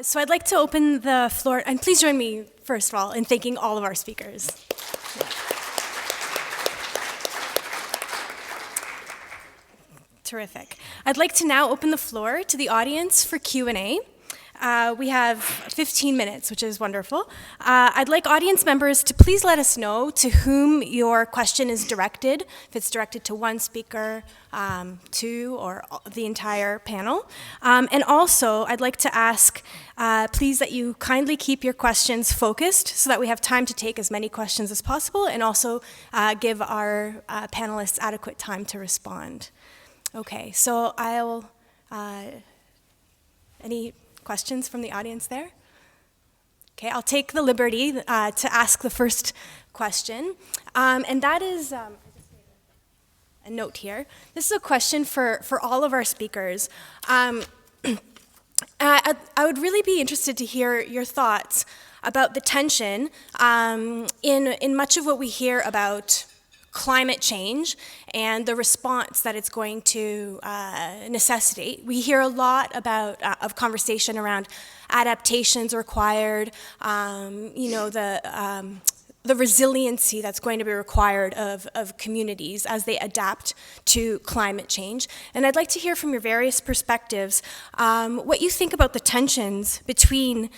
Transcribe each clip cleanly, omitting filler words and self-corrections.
So I'd like to open the floor, and please join me, first of all, in thanking all of our speakers. Terrific. I'd like to now open the floor to the audience for Q&A. We have 15 minutes, which is wonderful. I'd like audience members to please let us know to whom your question is directed, if it's directed to one speaker, two, or the entire panel. And also, I'd like to ask, please, that you kindly keep your questions focused so that we have time to take as many questions as possible, and also give our panelists adequate time to respond. Okay, so any questions from the audience there? Okay, I'll take the liberty to ask the first question, and that is, a note here. This is a question for all of our speakers. I would really be interested to hear your thoughts about the tension in much of what we hear about climate change and the response that it's going to necessitate. We hear a lot of conversation around adaptations required, the resiliency that's going to be required of communities as they adapt to climate change. And I'd like to hear from your various perspectives what you think about the tensions between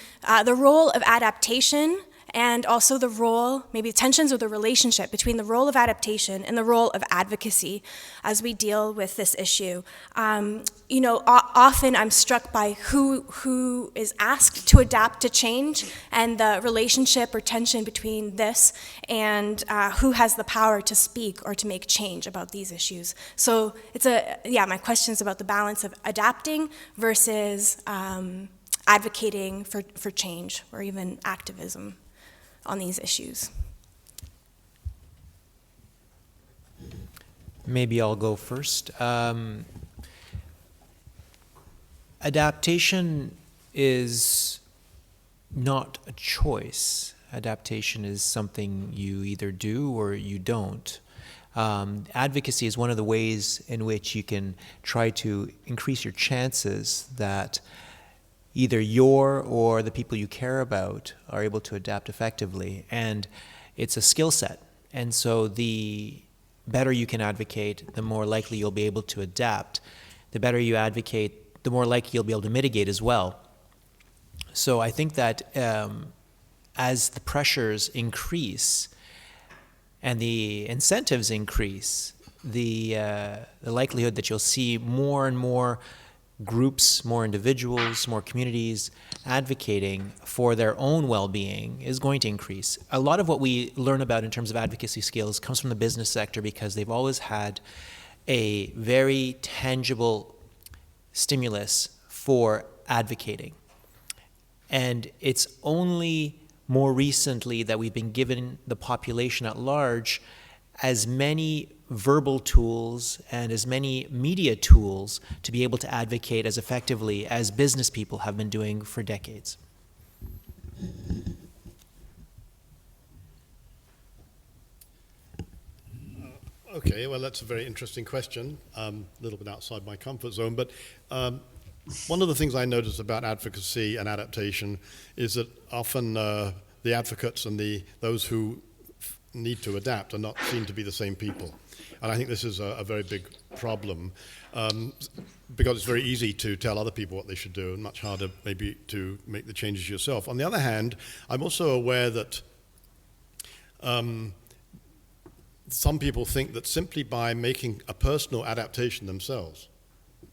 the role of adaptation and also the role, maybe the tensions or the relationship between the role of adaptation and the role of advocacy as we deal with this issue. Often I'm struck by who is asked to adapt to change and the relationship or tension between this and who has the power to speak or to make change about these issues. So my question is about the balance of adapting versus advocating for change or even activism on these issues. Maybe I'll go first. Adaptation is not a choice. Adaptation is something you either do or you don't. Advocacy is one of the ways in which you can try to increase your chances that either your or the people you care about are able to adapt effectively. And it's a skill set. And so the better you can advocate, the more likely you'll be able to adapt. The better you advocate, the more likely you'll be able to mitigate as well. So I think that as the pressures increase and the incentives increase, the likelihood that you'll see more and more groups, more individuals, more communities advocating for their own well-being is going to increase. A lot of what we learn about in terms of advocacy skills comes from the business sector because they've always had a very tangible stimulus for advocating. And it's only more recently that we've been given the population at large as many verbal tools and as many media tools to be able to advocate as effectively as business people have been doing for decades. Okay, well, that's a very interesting question, a little bit outside my comfort zone, but one of the things I notice about advocacy and adaptation is that often the advocates and those who need to adapt are not seen to be the same people. And I think this is a very big problem because it's very easy to tell other people what they should do and much harder maybe to make the changes yourself. On the other hand, I'm also aware that some people think that simply by making a personal adaptation themselves,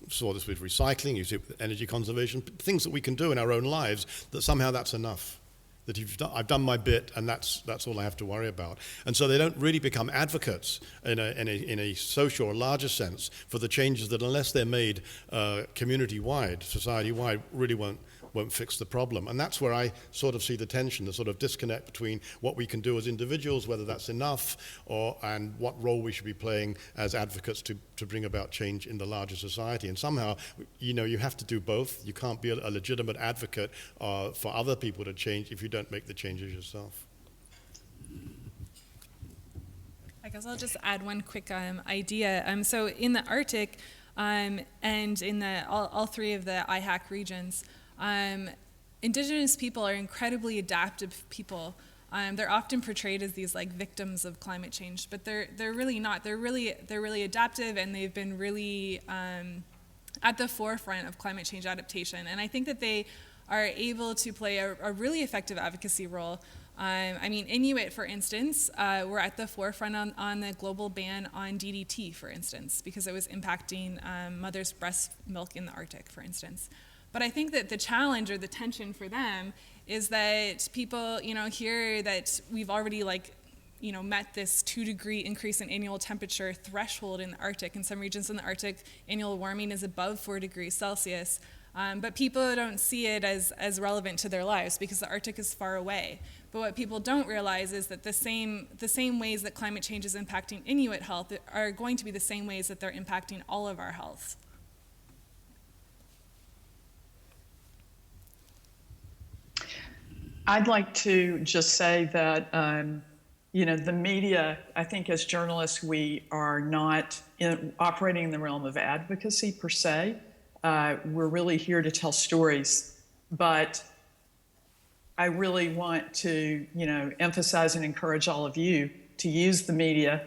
saw this with recycling, you see it with energy conservation, things that we can do in our own lives, that somehow that's enough. That I've done my bit and that's all I have to worry about. And so they don't really become advocates in a social or larger sense for the changes that, unless they're made community-wide, society-wide, really won't fix the problem. And that's where I sort of see the tension, the sort of disconnect between what we can do as individuals, whether that's enough, and what role we should be playing as advocates to bring about change in the larger society. And somehow, you have to do both. You can't be a legitimate advocate for other people to change if you don't make the changes yourself. I guess I'll just add one quick idea. So in the Arctic and in all three of the IHAC regions, Indigenous people are incredibly adaptive people. They're often portrayed as these like victims of climate change, but they're really not. They're really adaptive, and they've been really at the forefront of climate change adaptation. And I think that they are able to play a really effective advocacy role. I mean, Inuit, for instance, were at the forefront on the global ban on DDT, for instance, because it was impacting mothers' breast milk in the Arctic, for instance. But I think that the challenge or the tension for them is that people, hear that we've already met this 2-degree increase in annual temperature threshold in the Arctic. In some regions in the Arctic, annual warming is above 4 degrees Celsius. But people don't see it as relevant to their lives because the Arctic is far away. But what people don't realize is that the same ways that climate change is impacting Inuit health are going to be the same ways that they're impacting all of our health. I'd like to just say that, the media, I think as journalists, we are not operating in the realm of advocacy per se. We're really here to tell stories, but I really want to, emphasize and encourage all of you to use the media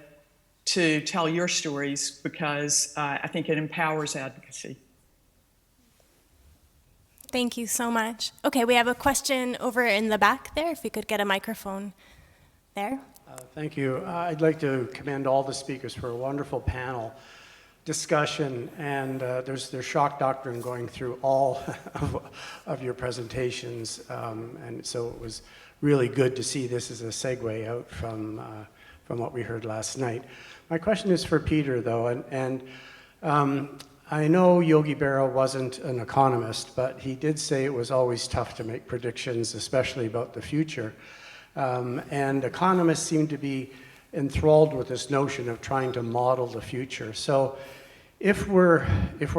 to tell your stories because I think it empowers advocacy. Thank you so much. Okay, we have a question over in the back there, if we could get a microphone there. Thank you. I'd like to commend all the speakers for a wonderful panel discussion, and there's shock doctrine going through all of your presentations, and so it was really good to see this as a segue out from what we heard last night. My question is for Peter, though, and I know Yogi Berra wasn't an economist, but he did say it was always tough to make predictions, especially about the future. And economists seem to be enthralled with this notion of trying to model the future. So if we're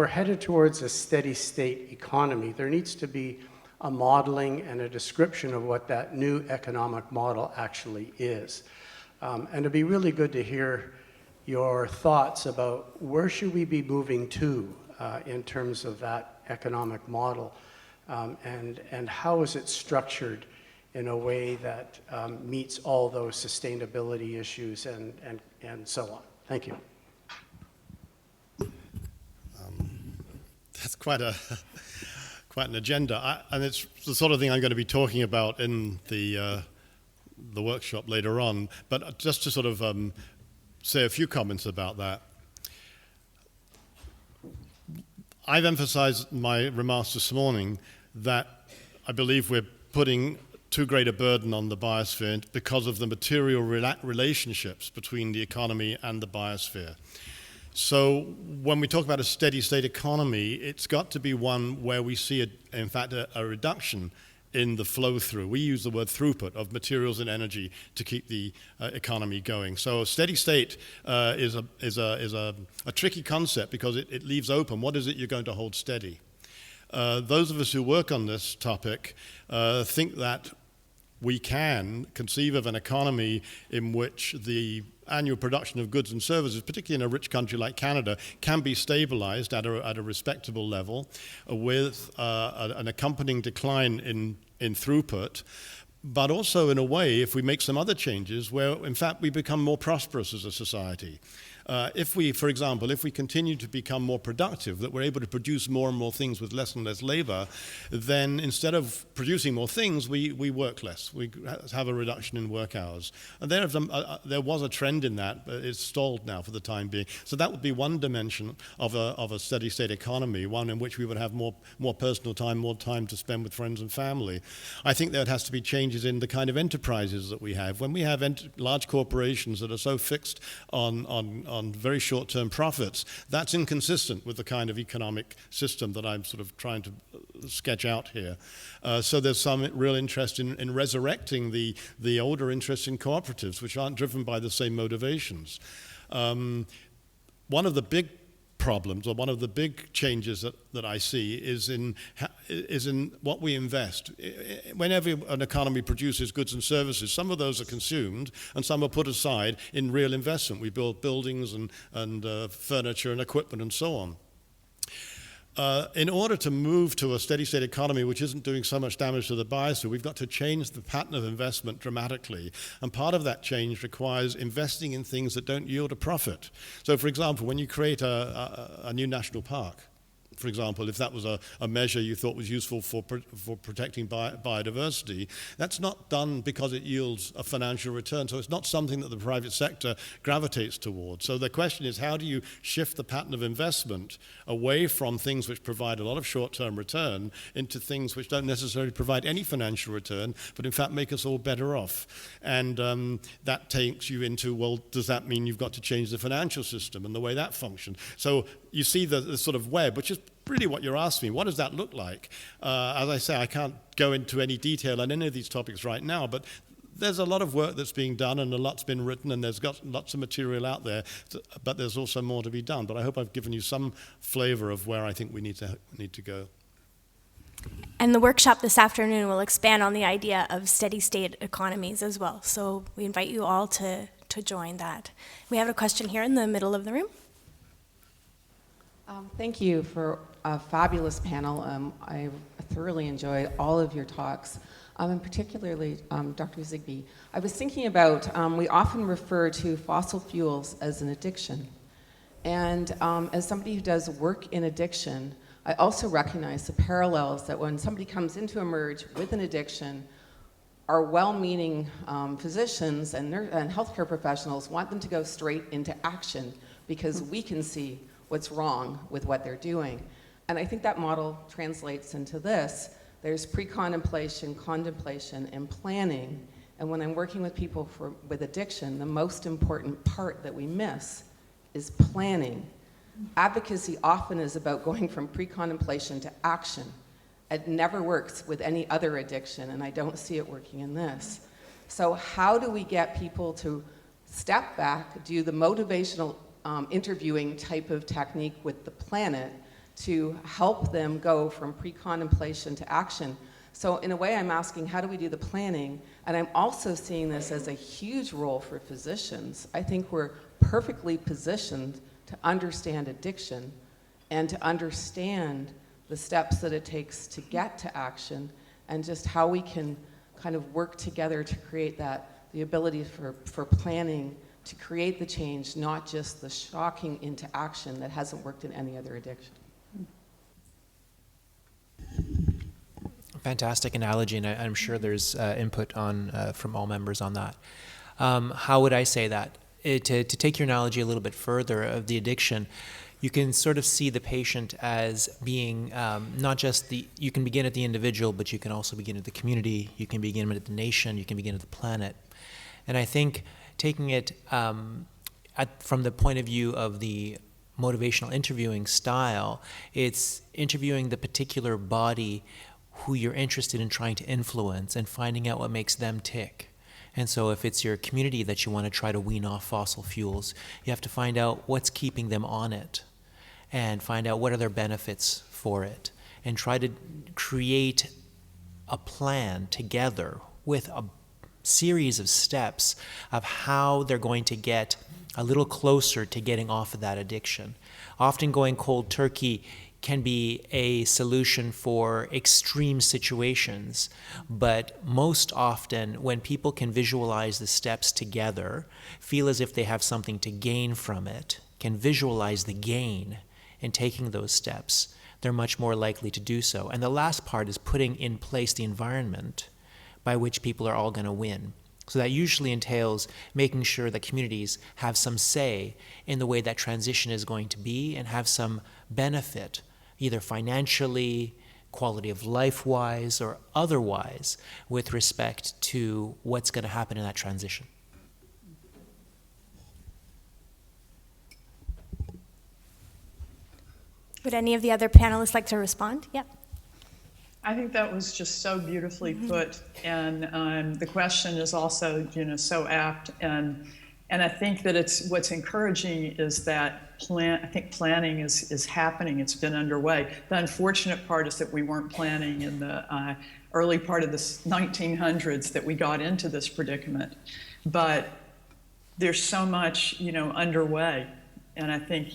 headed towards a steady state economy, there needs to be a modeling and a description of what that new economic model actually is. And it'd be really good to hear your thoughts about where should we be moving to in terms of that economic model, and how is it structured in a way that meets all those sustainability issues and so on. Thank you. That's quite an agenda, and it's the sort of thing I'm going to be talking about in the workshop later on. But just to sort of say a few comments about that. I've emphasized in my remarks this morning that I believe we're putting too great a burden on the biosphere because of the material relationships between the economy and the biosphere. So when we talk about a steady state economy, it's got to be one where we see, in fact, a reduction in the flow through. We use the word throughput of materials and energy to keep the economy going. So a steady state is a tricky concept because it leaves open what is it you're going to hold steady. Those of us who work on this topic think that we can conceive of an economy in which the annual production of goods and services, particularly in a rich country like Canada, can be stabilized at a respectable level with an accompanying decline in throughput, but also in a way, if we make some other changes, where in fact we become more prosperous as a society. If we, for example, if we continue to become more productive, that we're able to produce more and more things with less and less labor, then instead of producing more things, we work less. We have a reduction in work hours. And there was a trend in that, but it's stalled now for the time being. So that would be one dimension of a steady state economy, one in which we would have more personal time, more time to spend with friends and family. I think there has to be changes in the kind of enterprises that we have. When we have large corporations that are so fixed on very short-term profits, that's inconsistent with the kind of economic system that I'm sort of trying to sketch out here. So there's some real interest in resurrecting the older interest in cooperatives, which aren't driven by the same motivations. One of the big problems, or one of the big changes that I see is in what we invest. Whenever an economy produces goods and services, some of those are consumed and some are put aside in real investment. We build buildings and furniture and equipment and so on. In order to move to a steady-state economy which isn't doing so much damage to the biosphere, we've got to change the pattern of investment dramatically. And part of that change requires investing in things that don't yield a profit. So, for example, when you create a new national park, for example, if that was a measure you thought was useful for protecting biodiversity, that's not done because it yields a financial return. So it's not something that the private sector gravitates towards. So the question is, how do you shift the pattern of investment away from things which provide a lot of short-term return into things which don't necessarily provide any financial return, but in fact make us all better off? And that takes you into, well, does that mean you've got to change the financial system and the way that functions? So you see the sort of web, which is really what you're asking me. What does that look like? As I say, I can't go into any detail on any of these topics right now, but there's a lot of work that's being done and a lot's been written and there's got lots of material out there, but there's also more to be done. But I hope I've given you some flavor of where I think we need to go. And the workshop this afternoon will expand on the idea of steady-state economies as well. So we invite you all to join that. We have a question here in the middle of the room. Thank you for a fabulous panel. I thoroughly enjoyed all of your talks, and particularly Dr. Zigby. I was thinking about, we often refer to fossil fuels as an addiction. And as somebody who does work in addiction, I also recognize the parallels that when somebody comes into Emerge with an addiction, our well-meaning physicians and healthcare professionals want them to go straight into action because we can see what's wrong with what they're doing. And I think that model translates into this. There's pre-contemplation, contemplation, and planning. And when I'm working with people with addiction, the most important part that we miss is planning. Advocacy often is about going from pre-contemplation to action. It never works with any other addiction, and I don't see it working in this. So how do we get people to step back, do the motivational interviewing type of technique with the planet to help them go from pre-contemplation to action? So in a way, I'm asking, how do we do the planning? And I'm also seeing this as a huge role for physicians. I think we're perfectly positioned to understand addiction and to understand the steps that it takes to get to action and just how we can kind of work together to create the ability for planning to create the change, not just the shocking into action that hasn't worked in any other addiction. Fantastic analogy, and I'm sure there's input from all members on that. How would I say that? To take your analogy a little bit further of the addiction, you can sort of see the patient as being not just you can begin at the individual, but you can also begin at the community, you can begin at the nation, you can begin at the planet. And I think taking it from the point of view of the motivational interviewing style, it's interviewing the particular body who you're interested in trying to influence and finding out what makes them tick. And so if it's your community that you want to try to wean off fossil fuels, you have to find out what's keeping them on it and find out what are their benefits for it and try to create a plan together with a series of steps of how they're going to get a little closer to getting off of that addiction. Often going cold turkey can be a solution for extreme situations, but most often when people can visualize the steps together, feel as if they have something to gain from it, can visualize the gain in taking those steps, they're much more likely to do so. And the last part is putting in place the environment by which people are all going to win. So that usually entails making sure that communities have some say in the way that transition is going to be and have some benefit, either financially, quality of life-wise, or otherwise, with respect to what's going to happen in that transition. Would any of the other panelists like to respond? Yeah. I think that was just so beautifully put, and the question is also, so apt. And I think that what's encouraging is that I think planning is happening. It's been underway. The unfortunate part is that we weren't planning in the early part of the 1900s that we got into this predicament. But there's so much, underway. And I think,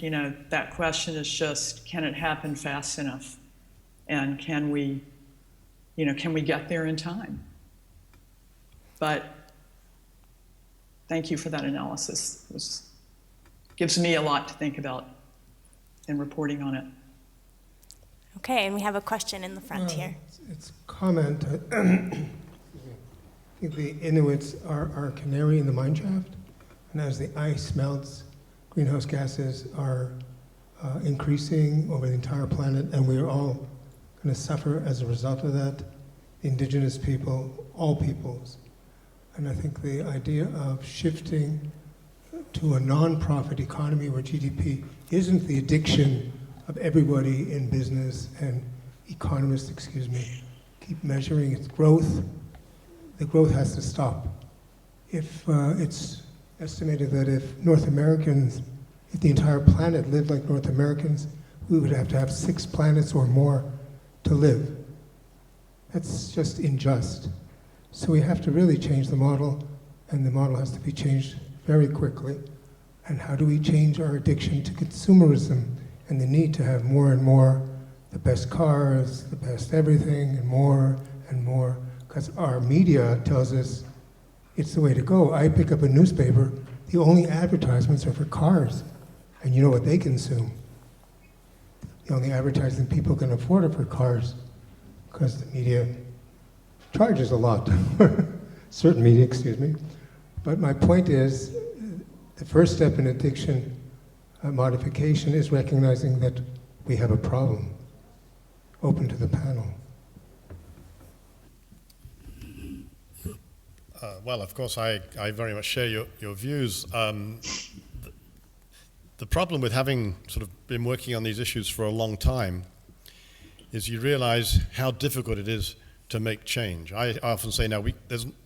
that question is just, can it happen fast enough? And can we get there in time? But thank you for that analysis. It gives me a lot to think about in reporting on it. Okay, and we have a question in the front here. It's a comment. I think the Inuits are a canary in the mine shaft, and as the ice melts, greenhouse gases are increasing over the entire planet, and we are all going to suffer as a result of that. The indigenous people, all peoples. And I think the idea of shifting to a non-profit economy where GDP isn't the addiction of everybody in business and economists, keep measuring its growth, the growth has to stop. If it's estimated that if the entire planet lived like North Americans, we would have to have 6 planets or more to live. That's just unjust. So we have to really change the model, and the model has to be changed very quickly. And how do we change our addiction to consumerism and the need to have more and more, the best cars, the best everything, and more, because our media tells us it's the way to go. I pick up a newspaper, the only advertisements are for cars, and you know what they consume. The only advertising people can afford are for cars, because the media charges a lot. Certain media, But my point is, the first step in addiction modification is recognizing that we have a problem. Open to the panel. Well, of course, I very much share your views. The problem with having sort of been working on these issues for a long time is you realize how difficult it is to make change. I often say now, we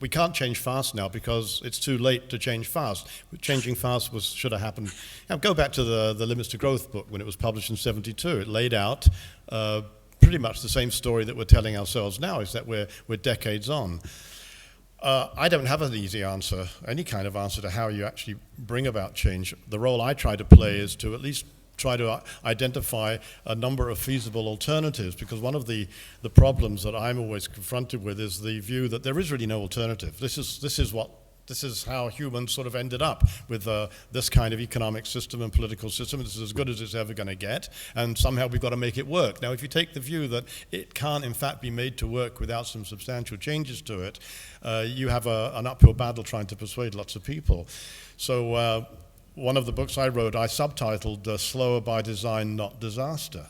can't change fast now because it's too late to change fast. Changing fast should have happened. Now, go back to the Limits to Growth book when it was published in '72. It laid out pretty much the same story that we're telling ourselves now, is that we're decades on. I don't have an easy answer, any kind of answer to how you actually bring about change. The role I try to play is to at least try to identify a number of feasible alternatives, because one of the problems that I'm always confronted with is the view that there is really no alternative. This is how humans sort of ended up with this kind of economic system and political system. This is as good as it's ever going to get, and somehow we've got to make it work. Now, if you take the view that it can't, in fact, be made to work without some substantial changes to it, you have an uphill battle trying to persuade lots of people. So one of the books I wrote, I subtitled Slower by Design, Not Disaster,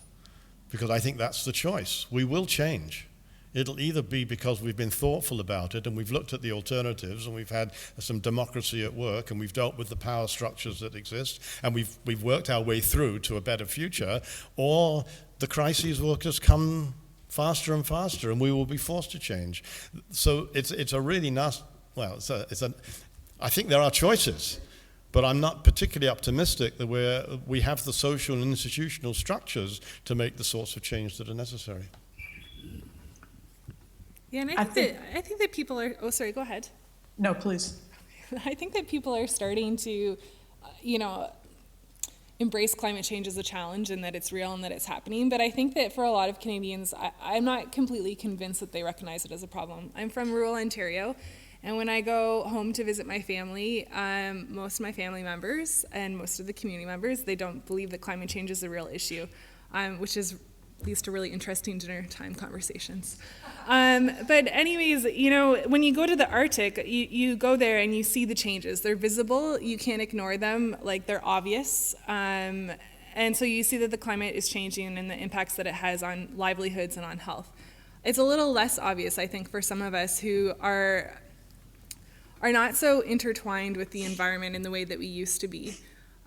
because I think that's the choice. We will change. It'll either be because we've been thoughtful about it and we've looked at the alternatives and we've had some democracy at work and we've dealt with the power structures that exist and we've worked our way through to a better future, or the crises will just come faster and faster and we will be forced to change. So it's a really nice, well, I think there are choices, but I'm not particularly optimistic that we have the social and institutional structures to make the sorts of change that are necessary. Yeah, and I think that people are, oh, sorry, go ahead. No, please. I think that people are starting to, embrace climate change as a challenge and that it's real and that it's happening. But I think that for a lot of Canadians, I'm not completely convinced that they recognize it as a problem. I'm from rural Ontario, and when I go home to visit my family, most of my family members and most of the community members, they don't believe that climate change is a real issue, which is leads to really interesting dinner time conversations. But anyways, when you go to the Arctic, you go there and you see the changes. They're visible, you can't ignore them, like they're obvious. And so you see that the climate is changing and the impacts that it has on livelihoods and on health. It's a little less obvious, I think, for some of us who are not so intertwined with the environment in the way that we used to be.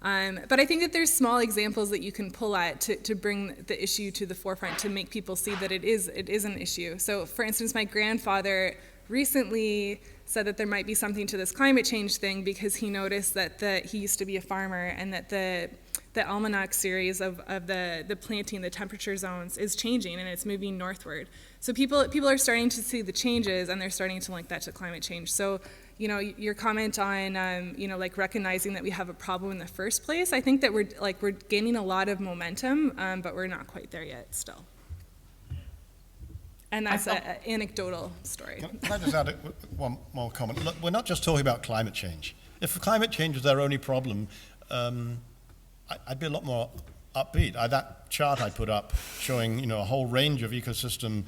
But I think that there's small examples that you can pull at to bring the issue to the forefront, to make people see that it is an issue. So, for instance, my grandfather recently said that there might be something to this climate change thing because he noticed that he used to be a farmer and that the almanac series of the planting, the temperature zones is changing and it's moving northward. So people are starting to see the changes and they're starting to link that to climate change. So, your comment on, like recognizing that we have a problem in the first place, I think that we're gaining a lot of momentum, but we're not quite there yet still. And that's an anecdotal story. Can I just add one more comment? Look, we're not just talking about climate change. If climate change was our only problem, I'd be a lot more upbeat. That chart I put up showing a whole range of ecosystem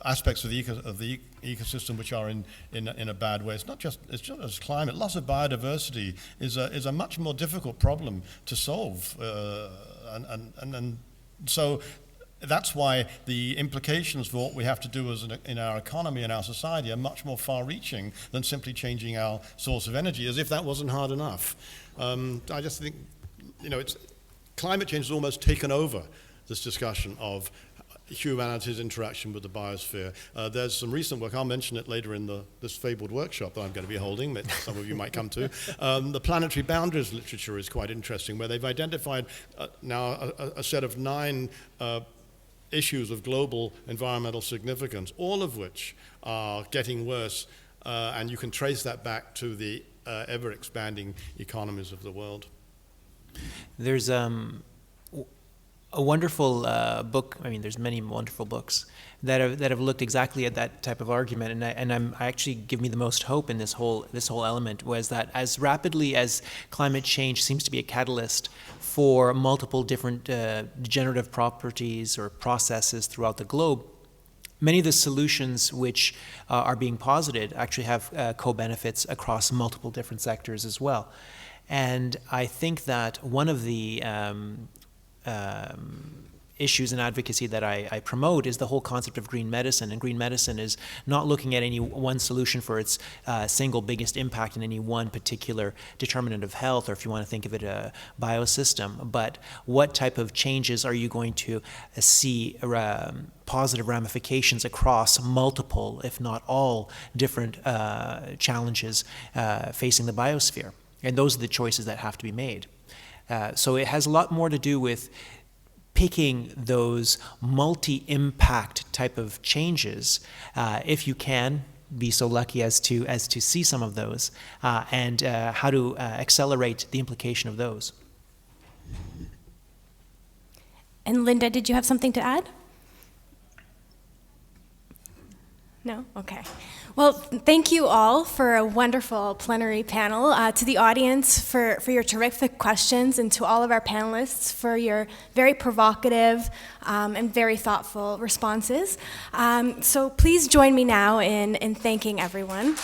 aspects of the ecosystem which are in a bad way. It's not just climate. Loss of biodiversity is a much more difficult problem to solve, and so. That's why the implications for what we have to do in our economy and our society are much more far-reaching than simply changing our source of energy, as if that wasn't hard enough. I just think, climate change has almost taken over this discussion of humanity's interaction with the biosphere. There's some recent work, I'll mention it later in this fabled workshop that I'm going to be holding, that some of you might come to. The planetary boundaries literature is quite interesting, where they've identified now a set of 9 issues of global environmental significance, all of which are getting worse, and you can trace that back to the ever-expanding economies of the world. There's a wonderful book. I mean, there's many wonderful books that have looked exactly at that type of argument, and I actually give me the most hope in this whole element was that as rapidly as climate change seems to be a catalyst for multiple different degenerative properties or processes throughout the globe, many of the solutions which are being posited actually have co-benefits across multiple different sectors as well. And I think that one of the issues and advocacy that I promote is the whole concept of green medicine. And green medicine is not looking at any one solution for its single biggest impact in any one particular determinant of health, or if you want to think of it a biosystem, but what type of changes are you going to see positive ramifications across multiple, if not all, different challenges facing the biosphere. And those are the choices that have to be made. So it has a lot more to do with picking those multi-impact type of changes, if you can be so lucky as to see some of those, and how to accelerate the implication of those. And Linda, did you have something to add? No? Okay. Well, thank you all for a wonderful plenary panel, to the audience for your terrific questions, and to all of our panelists for your very provocative and very thoughtful responses. So please join me now in thanking everyone.